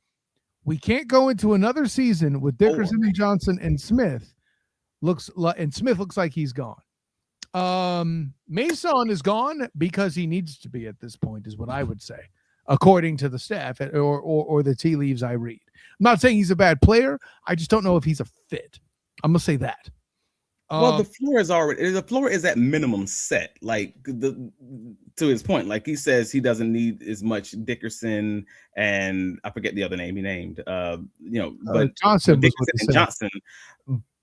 We can't go into another season with Dickerson and Johnson and Smith. Smith looks like he's gone. Mason is gone because he needs to be at this point, is what I would say, according to the staff or the tea leaves I read. I'm not saying he's a bad player. I just don't know if he's a fit. I'm gonna say that. Well, the floor is at minimum set. Like to his point, like he says, he doesn't need as much Dickerson and I forget the other name he named. But Johnson, Dickerson and Johnson.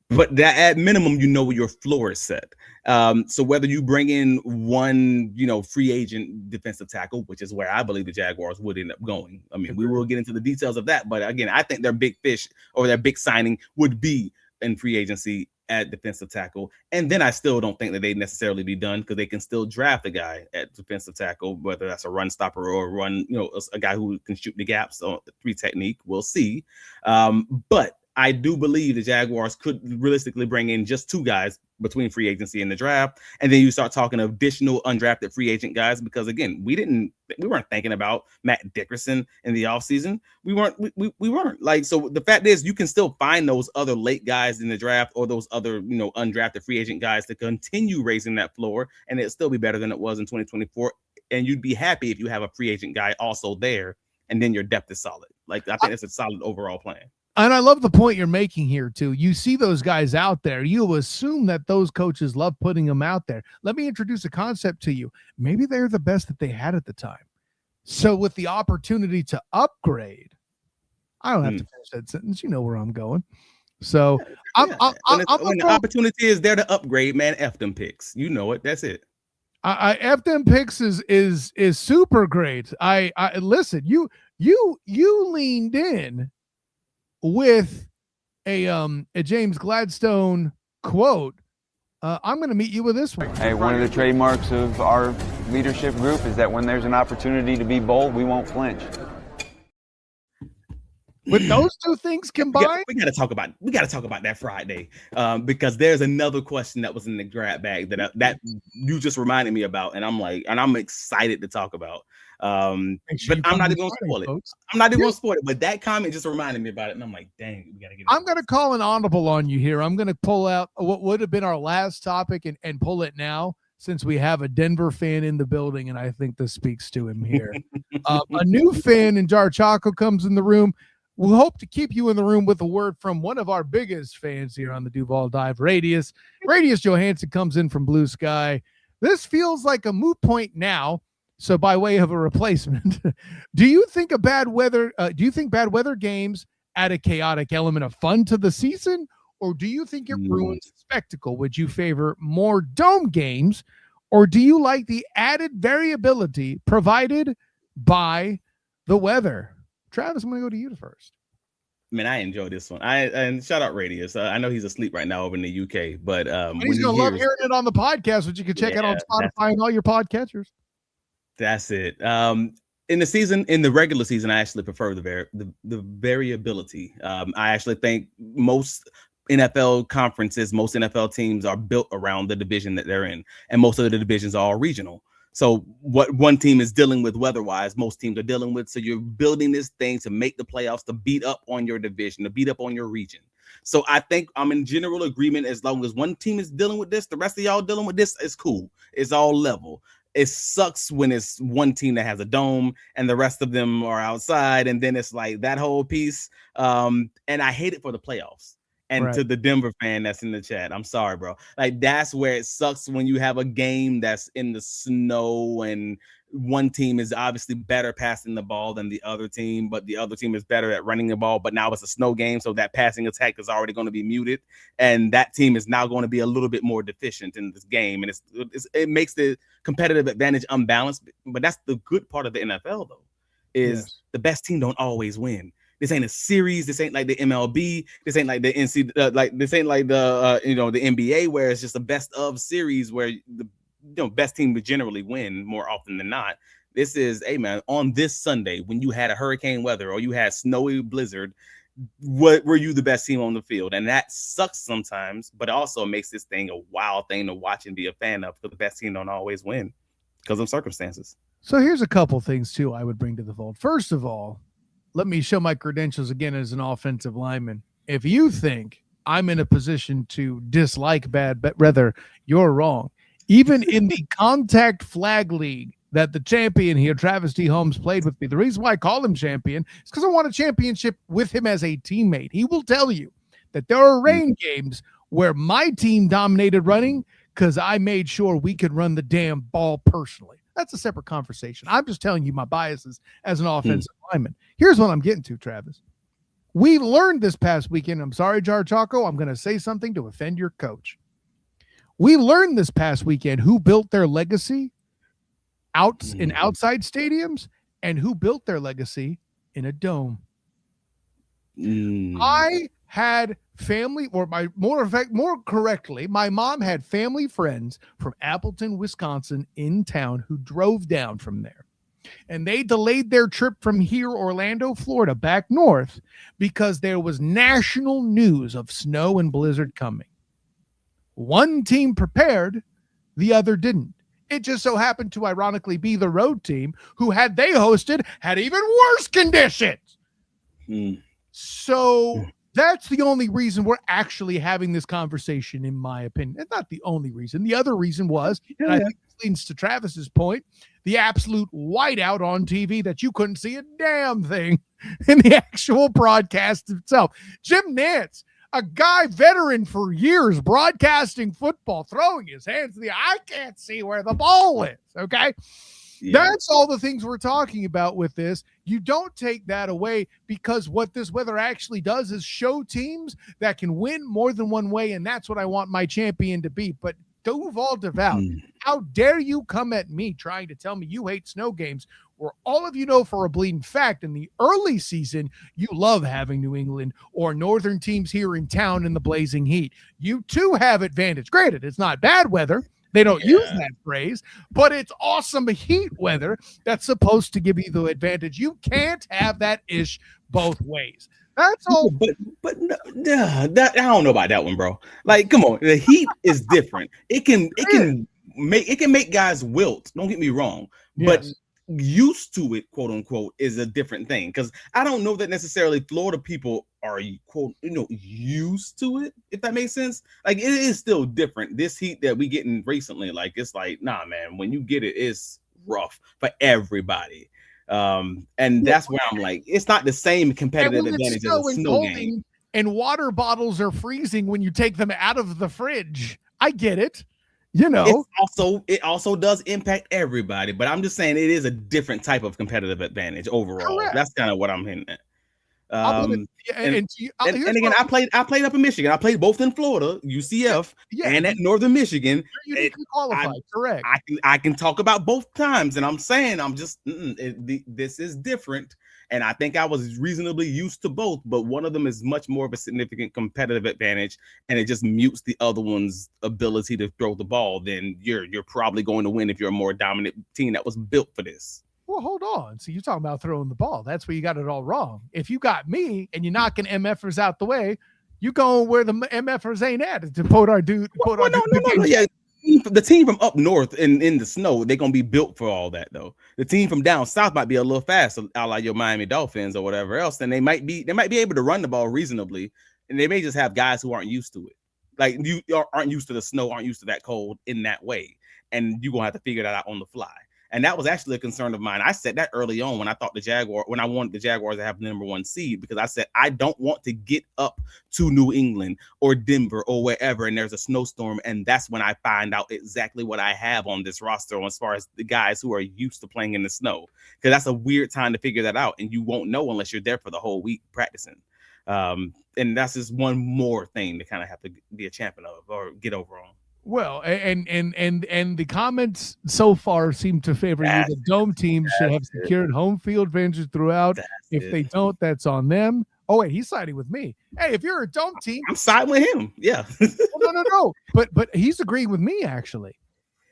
But that at minimum, your floor is set. So whether you bring in one, free agent defensive tackle, which is where I believe the Jaguars would end up going. I mean, we will get into the details of that, but again, I think their big fish or their big signing would be in free agency at defensive tackle. And then I still don't think that they'd necessarily be done because they can still draft a guy at defensive tackle, whether that's a run stopper or a guy who can shoot the gaps on the 3 technique. We'll see. But I do believe the Jaguars could realistically bring in just 2 guys between free agency and the draft. And then you start talking additional undrafted free agent guys, because again, we weren't thinking about Matt Dickerson in the offseason. We weren't like, so the fact is you can still find those other late guys in the draft or those other, undrafted free agent guys to continue raising that floor. And it'll still be better than it was in 2024. And you'd be happy if you have a free agent guy also there. And then your depth is solid. Like, I think it's a solid overall plan. And I love the point you're making here, too. You see those guys out there. You assume that those coaches love putting them out there. Let me introduce a concept to you. Maybe they're the best that they had at the time. So with the opportunity to upgrade, I don't have to finish that sentence. You know where I'm going. So when the opportunity is there to upgrade, man, F them picks. You know it. That's it. F them picks is super great. I listen, you leaned in with a James Gladstone quote. I'm going to meet you with this one. Hey, one of the trademarks of our leadership group is that when there's an opportunity to be bold, we won't flinch. With those 2 things combined, we got to talk about that Friday, because there's another question that was in the grab bag that you just reminded me about, and I'm excited to talk about. But I'm not even gonna spoil it. I'm not even gonna spoil it. But that comment just reminded me about it, and I'm like, dang, we gotta get. I'm gonna call an audible on you here. I'm gonna pull out what would have been our last topic and pull it now, since we have a Denver fan in the building, and I think this speaks to him here. A new fan in Jar Chaco comes in the room. We'll hope to keep you in the room with a word from one of our biggest fans here on the Duval Dive, Radius. Radius Johansson comes in from Blue Sky. This feels like a moot point now. So by way of a replacement, do you think bad weather games add a chaotic element of fun to the season, or do you think it ruins the spectacle? Would you favor more dome games, or do you like the added variability provided by the weather? Travis, I'm going to go to you first. Man, I enjoy this one. And shout out Radius. I know he's asleep right now over in the UK, but he's going to love hearing it on the podcast, which you can check out on Spotify and all your podcatchers. That's it. In the regular season, I actually prefer the variability. I actually think most NFL conferences, most NFL teams are built around the division that they're in, and most of the divisions are all regional. So what one team is dealing with weather-wise, most teams are dealing with. So you're building this thing to make the playoffs, to beat up on your division, to beat up on your region. So I think I'm in general agreement. As long as one team is dealing with this, the rest of y'all dealing with this, it's cool. It's all level. It sucks when it's one team that has a dome and the rest of them are outside, and then it's like that whole piece. And I hate it for the playoffs. And to the Denver fan that's in the chat, I'm sorry, bro. Like, that's where it sucks when you have a game that's in the snow and one team is obviously better passing the ball than the other team, but the other team is better at running the ball. But now it's a snow game, so that passing attack is already going to be muted, and that team is now going to be a little bit more deficient in this game, and it makes the competitive advantage unbalanced. But that's the good part of the NFL, though, is the best team don't always win. This ain't a series. This ain't like the MLB. This ain't like the this ain't like the the NBA, where it's just a best of series where the best team would generally win more often than not. This is, hey man, on this Sunday when you had a hurricane weather or you had snowy blizzard, what were you the best team on the field? And that sucks sometimes, but it also makes this thing a wild thing to watch and be a fan of, because the best team don't always win because of circumstances. So here's a couple things too I would bring to the fold. First of all, let me show my credentials again as an offensive lineman. If you think I'm in a position to dislike bad, but rather you're wrong. Even in the contact flag league that the champion here, Travis D. Holmes, played with me, the reason why I call him champion is because I won a championship with him as a teammate. He will tell you that there are rain games where my team dominated running because I made sure we could run the damn ball personally. That's a separate conversation. I'm just telling you my biases as an offensive lineman. Here's what I'm getting to, Travis. We learned this past weekend. I'm sorry, Jar Chaco. I'm going to say something to offend your coach. We learned this past weekend who built their legacy in outside stadiums and who built their legacy in a dome. I had family, or more correctly, my mom had family friends from Appleton, Wisconsin in town who drove down from there. And they delayed their trip from here, Orlando, Florida, back north because there was national news of snow and blizzard coming. One team prepared, the other didn't. It just so happened to ironically be the road team who, had they hosted, had even worse conditions. So that's the only reason we're actually having this conversation, in my opinion. It's not the only reason. The other reason was, and I think this leads to Travis's point, the absolute whiteout on TV that you couldn't see a damn thing in the actual broadcast itself. Jim Nantz, a guy veteran for years broadcasting football, throwing his hands in the air. I can't see where the ball is. Okay. That's all the things we're talking about with this. You don't take that away, because what this weather actually does is show teams that can win more than one way. And that's what I want my champion to be. But Duval, how dare you come at me trying to tell me you hate snow games, where all of you know for a bleeding fact in the early season, you love having New England or northern teams here in town in the blazing heat. You too have advantage. Granted, it's not bad weather. They don't use that phrase, but it's awesome heat weather that's supposed to give you the advantage. You can't have that ish both ways. That's all. But no, that, I don't know about that one, bro. Like, come on, the heat is different. It can make guys wilt. Don't get me wrong, but used to it, quote unquote, is a different thing. Because I don't know that necessarily Florida people are, quote, used to it, if that makes sense. Like, it is still different. This heat that we getting recently, like, it's like, nah, man, when you get it, it's rough for everybody. And that's where I'm like, it's not the same competitive advantage as a snow game. And water bottles are freezing when you take them out of the fridge. I get it. It also does impact everybody, but I'm just saying it is a different type of competitive advantage overall. Correct. That's kind of what I'm hinting at. And again, I played up in Michigan. I played both in Florida, UCF, and at Northern Michigan. You qualified, correct? I can talk about both times, and I'm saying this is different. And I think I was reasonably used to both, but one of them is much more of a significant competitive advantage, and it just mutes the other one's ability to throw the ball. Then you're probably going to win if you're a more dominant team that was built for this. Well, hold on. So you're talking about throwing the ball. That's where you got it all wrong. If you got me and you're knocking MFers out the way, you going where the MFers ain't at. To quote our dude. Yeah. The team from up north in the snow, they're gonna be built for all that though. The team from down south might be a little faster, like your Miami Dolphins or whatever else, and they might be able to run the ball reasonably. And they may just have guys who aren't used to it. Like you aren't used to the snow, aren't used to that cold in that way. And you're going to have to figure that out on the fly. And that was actually a concern of mine. I said that early on when I wanted the Jaguars to have the number 1 seed, because I said, I don't want to get up to New England or Denver or wherever, and there's a snowstorm. And that's when I find out exactly what I have on this roster as far as the guys who are used to playing in the snow, because that's a weird time to figure that out. And you won't know unless you're there for the whole week practicing. And that's just one more thing to kind of have to be a champion of or get over on. Well, and the comments so far seem to favor you. The dome teams should have secured home field advantage throughout. If they don't, that's on them. Oh wait, he's siding with me. Hey, if you're a dome team, I'm siding with him. Yeah. No. But he's agreeing with me actually.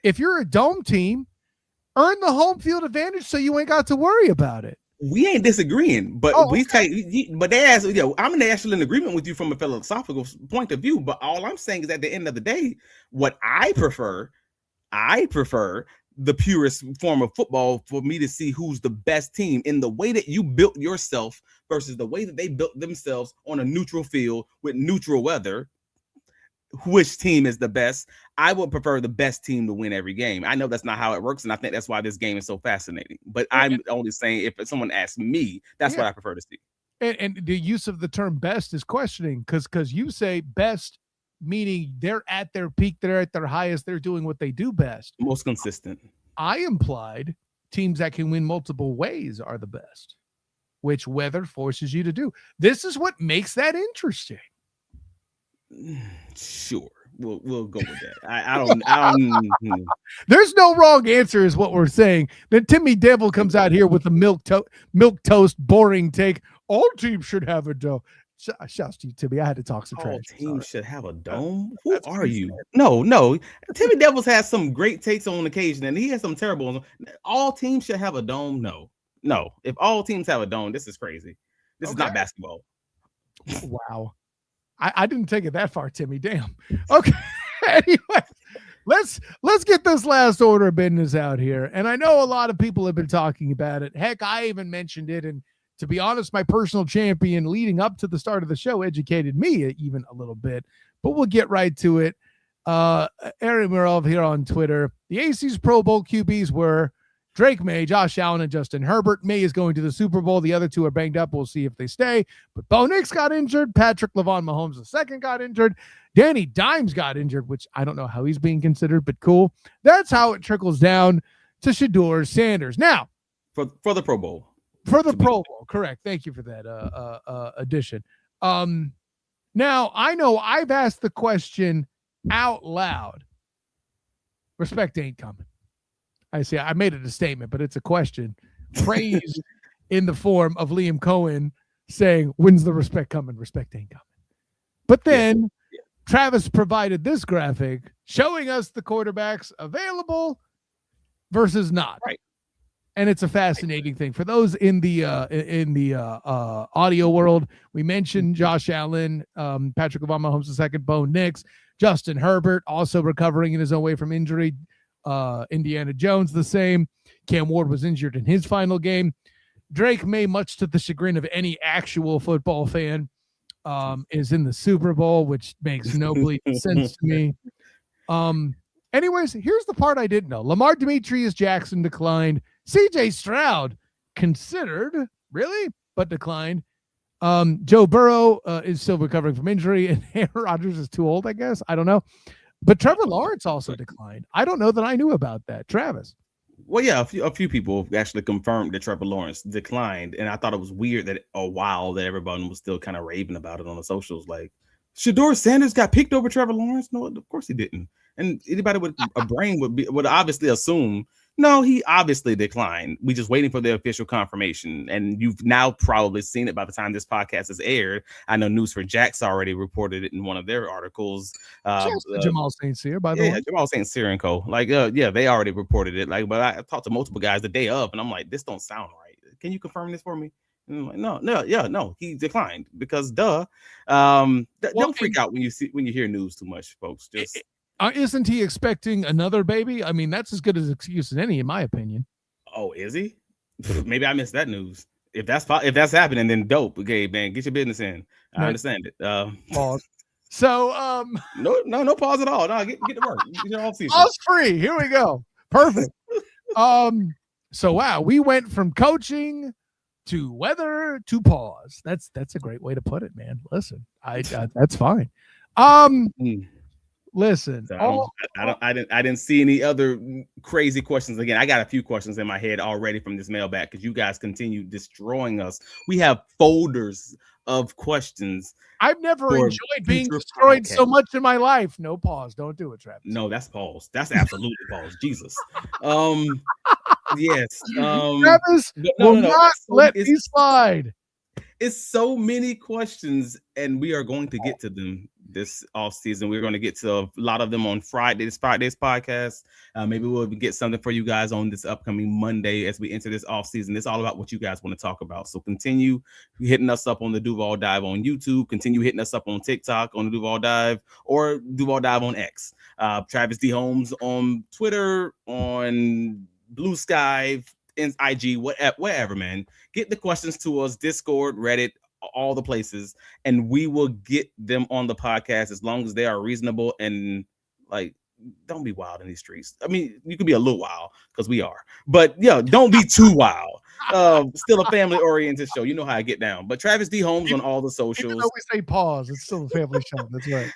If you're a dome team, earn the home field advantage so you ain't got to worry about it. We ain't disagreeing, but but they ask, I'm actually in agreement with you from a philosophical point of view. But all I'm saying is, at the end of the day, what I prefer the purest form of football for me to see who's the best team in the way that you built yourself versus the way that they built themselves on a neutral field with neutral weather. Which team is the best? I would prefer the best team to win every game. I know that's not how it works, and I think that's why this game is so fascinating. But I'm only saying, if someone asks me, that's what I prefer to see. And the use of the term best is questioning, because you say best, meaning they're at their peak, they're at their highest, they're doing what they do best. Most consistent. I implied teams that can win multiple ways are the best, which weather forces you to do. This is what makes that interesting. Milk. We'll go with that. I don't. There's no wrong answer, is what we're saying. Then Timmy Devil comes out here with a milk toast, boring take. All teams should have a dome. Shouts to you, Timmy. I had to talk some trash. All teams should have a dome. Who are you? No. Timmy Devils has some great takes on occasion, and he has some terrible ones. All teams should have a dome. No. If all teams have a dome, this is crazy. This is not basketball. Wow. I didn't take it that far, Timmy. Damn. Okay. Anyway, let's get this last order of business out here. And I know a lot of people have been talking about it. Heck, I even mentioned it. And to be honest, my personal champion leading up to the start of the show educated me even a little bit. But we'll get right to it. Aaron Murov here on Twitter. The AC's Pro Bowl QBs were Drake May, Josh Allen, and Justin Herbert. May is going to the Super Bowl. The other two are banged up. We'll see if they stay. But Bo Nix got injured. Patrick Lavon Mahomes II got injured. Danny Dimes got injured, which I don't know how he's being considered, but cool. That's how it trickles down to Shedeur Sanders. Now, for the Pro Bowl. For the Pro Bowl, correct. Thank you for that addition. Now, I know I've asked the question out loud. Respect ain't coming. I made it a statement, but it's a question. Praise in the form of Liam Cohen saying, when's the respect coming? Respect ain't coming. But then Travis provided this graphic showing us the quarterbacks available versus not. Right. And it's a fascinating thing. For those in the audio world, we mentioned Josh Allen, Patrick Mahomes II, Bo Nix, Justin Herbert, also recovering in his own way from injury. Indiana Jones the same. Cam Ward was injured in his final game. Drake May, much to the chagrin of any actual football fan, is in the Super Bowl, which makes no bleeding sense to me. Anyways, here's the part I didn't know. Lamar Demetrius Jackson declined. CJ Stroud considered, really, but declined. Joe Burrow is still recovering from injury, and Aaron Rodgers is too old, I guess. I don't know. But Trevor Lawrence also declined. I don't know that I knew about that. Travis. Well, yeah, a few people actually confirmed that Trevor Lawrence declined, and I thought it was weird that a while that everyone was still kind of raving about it on the socials. Like, Shedeur Sanders got picked over Trevor Lawrence? No, of course he didn't. And anybody with a brain would obviously assume, no, he obviously declined. We just waiting for the official confirmation. And you've now probably seen it by the time this podcast is aired. I know News4Jax already reported it in one of their articles. Jamal St. Cyr, by the way. Jamal St. Cyr and co. Like, they already reported it. Like, but I talked to multiple guys the day of, and I'm like, this don't sound right. Can you confirm this for me? And I'm like, no, he declined because don't freak out when you hear news too much, folks. Just isn't he expecting another baby? I mean, that's as good as excuse as any, in my opinion. Oh, is he? Maybe I missed that news. if that's happening, then dope. Okay, man, get your business in. I understand it. Pause. So no pause at all. No, get to work. Get your off season. Pause free. Here we go. Perfect. So wow, we went from coaching to weather to pause. That's a great way to put it, man. Listen, that's fine. Listen, so I didn't see any other crazy questions. Again, I got a few questions in my head already from this mailbag because you guys continue destroying us. We have folders of questions. I've never enjoyed being destroyed so much in my life. No pause. Don't do it, Travis. No, that's pause. That's absolutely pause. Jesus. Yes. Travis will not let me slide. It's so many questions, and we are going to get to them this off season. We're going to get to a lot of them on Friday's podcast. Maybe we'll get something for you guys on this upcoming Monday as we enter this off season. It's all about what you guys want to talk about. So continue hitting us up on the Duval Dive on YouTube. Continue hitting us up on TikTok on the Duval Dive or Duval Dive on X. Travis D. Holmes on Twitter, on Blue Sky, in IG, whatever, man. Get the questions to us, Discord, Reddit, all the places, and we will get them on the podcast as long as they are reasonable and like, don't be wild in these streets. I mean, you can be a little wild because we are, but yeah, don't be too wild. Still a family-oriented show. You know how I get down. But Travis D. Holmes on all the socials. Even though we say pause, it's still a family show. That's right.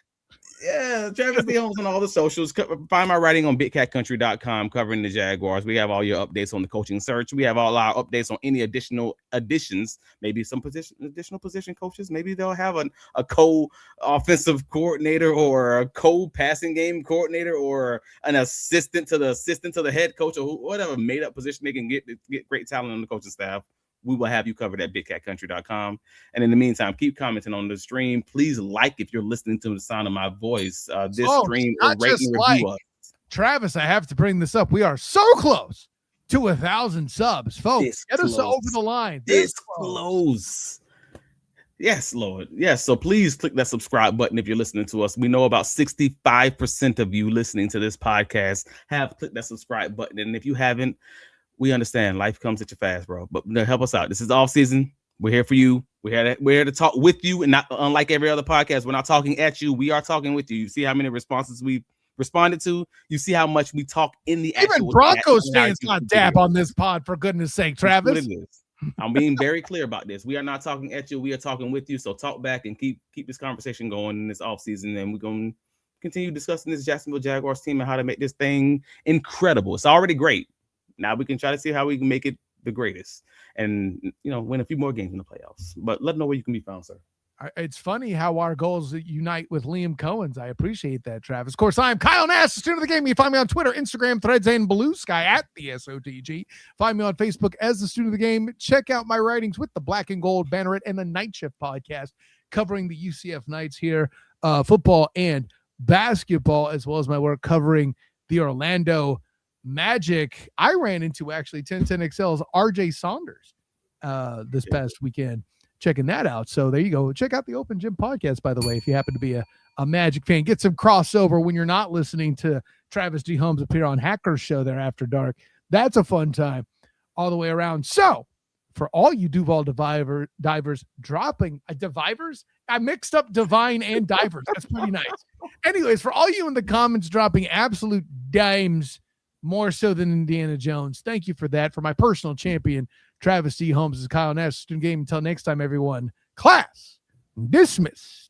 Yeah, Travis D. Holmes on all the socials. Find my writing on bigcatcountry.com covering the Jaguars. We have all your updates on the coaching search. We have all our updates on any additional additions, maybe some additional position coaches. Maybe they'll have a co-offensive coordinator or a co-passing game coordinator or an assistant to the head coach or whatever made-up position they can get great talent on the coaching staff. We will have you covered at bigcatcountry.com. And in the meantime, keep commenting on the stream. Please like if you're listening to the sound of my voice. This stream or rate and review us. Travis, I have to bring this up. We are so close to 1,000 subs, folks. Get us over the line. This close. Yes, Lord. Yes. So please click that subscribe button if you're listening to us. We know about 65% of you listening to this podcast have clicked that subscribe button. And if you haven't, we understand life comes at you fast, bro. But help us out. This is off season. We're here for you. We're here to talk with you, and not unlike every other podcast. We're not talking at you. We are talking with you. You see how many responses we responded to. You see how much we talk in the even Broncos fans got dab on this pod, for goodness sake, Travis. That's what it is. I'm being very clear about this. We are not talking at you. We are talking with you. So talk back and keep this conversation going in this off season, and we're going to continue discussing this Jacksonville Jaguars team and how to make this thing incredible. It's already great. Now we can try to see how we can make it the greatest and, win a few more games in the playoffs. But let them know where you can be found, sir. It's funny how our goals unite with Liam Cohen's. I appreciate that, Travis. Of course, I'm Kyle Nass, the student of the game. You can find me on Twitter, Instagram, Threads, and Blue Sky at the SOTG. Find me on Facebook as the student of the game. Check out my writings with the Black and Gold Banneret and the Night Shift podcast covering the UCF Knights here, football and basketball, as well as my work covering the Orlando Magic. I ran into actually 1010XL's RJ Saunders this past weekend, checking that out. So there you go. Check out the Open Gym podcast, by the way, if you happen to be a Magic fan. Get some crossover when you're not listening to Travis D. Holmes appear on Hacker's show there after dark. That's a fun time all the way around. So for all you Duval divers dropping divivers, I mixed up divine and divers. That's pretty nice. Anyways, for all you in the comments dropping absolute dimes, more so than Indiana Jones, thank you for that. For my personal champion, Travis D. Holmes, is Kyle Nash, student game. Until next time, everyone, class dismissed.